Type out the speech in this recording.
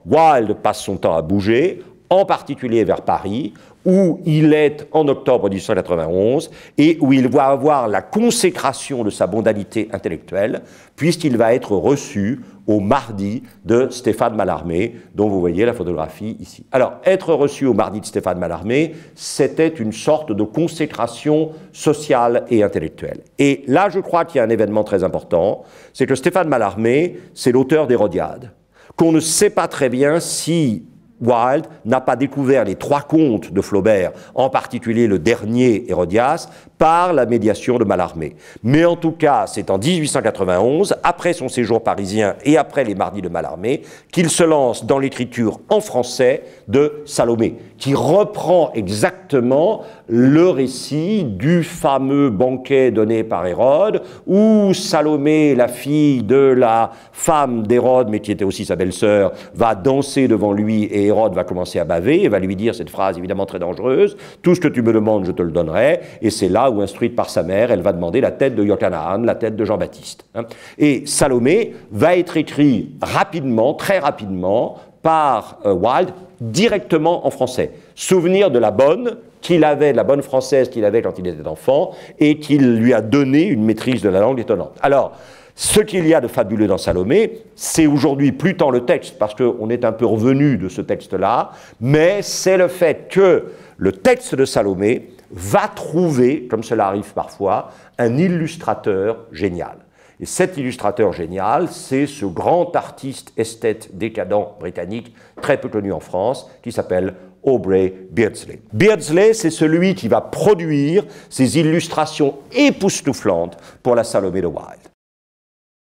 Wilde passe son temps à bouger, en particulier vers Paris, où il est en octobre 1891 et où il va avoir la consécration de sa mondanité intellectuelle, puisqu'il va être reçu au mardi de Stéphane Mallarmé, dont vous voyez la photographie ici. Alors, être reçu au mardi de Stéphane Mallarmé, c'était une sorte de consécration sociale et intellectuelle. Et là, je crois qu'il y a un événement très important, c'est que Stéphane Mallarmé, c'est l'auteur d'Hérodiade, qu'on ne sait pas très bien si Wilde n'a pas découvert les 3 contes de Flaubert, en particulier le dernier Hérodias, par la médiation de Mallarmé. Mais en tout cas, c'est en 1891, après son séjour parisien et après les mardis de Mallarmé, qu'il se lance dans l'écriture en français de Salomé, qui reprend exactement le récit du fameux banquet donné par Hérode, où Salomé, la fille de la femme d'Hérode, mais qui était aussi sa belle-sœur, va danser devant lui et Hérode va commencer à baver et va lui dire cette phrase évidemment très dangereuse, « Tout ce que tu me demandes, je te le donnerai », et c'est là où, instruite par sa mère, elle va demander la tête de Yochanaan, la tête de Jean-Baptiste. Et Salomé va être écrit rapidement, très rapidement, par Wilde, directement en français. Souvenir de la bonne française qu'il avait quand il était enfant, et qu'il lui a donné une maîtrise de la langue étonnante. Alors, ce qu'il y a de fabuleux dans Salomé, c'est aujourd'hui plus tant le texte, parce qu'on est un peu revenu de ce texte-là, mais c'est le fait que le texte de Salomé va trouver, comme cela arrive parfois, un illustrateur génial. Et cet illustrateur génial, c'est ce grand artiste esthète décadent britannique, très peu connu en France, qui s'appelle Aubrey Beardsley. Beardsley, c'est celui qui va produire ces illustrations époustouflantes pour la Salomé de Wilde.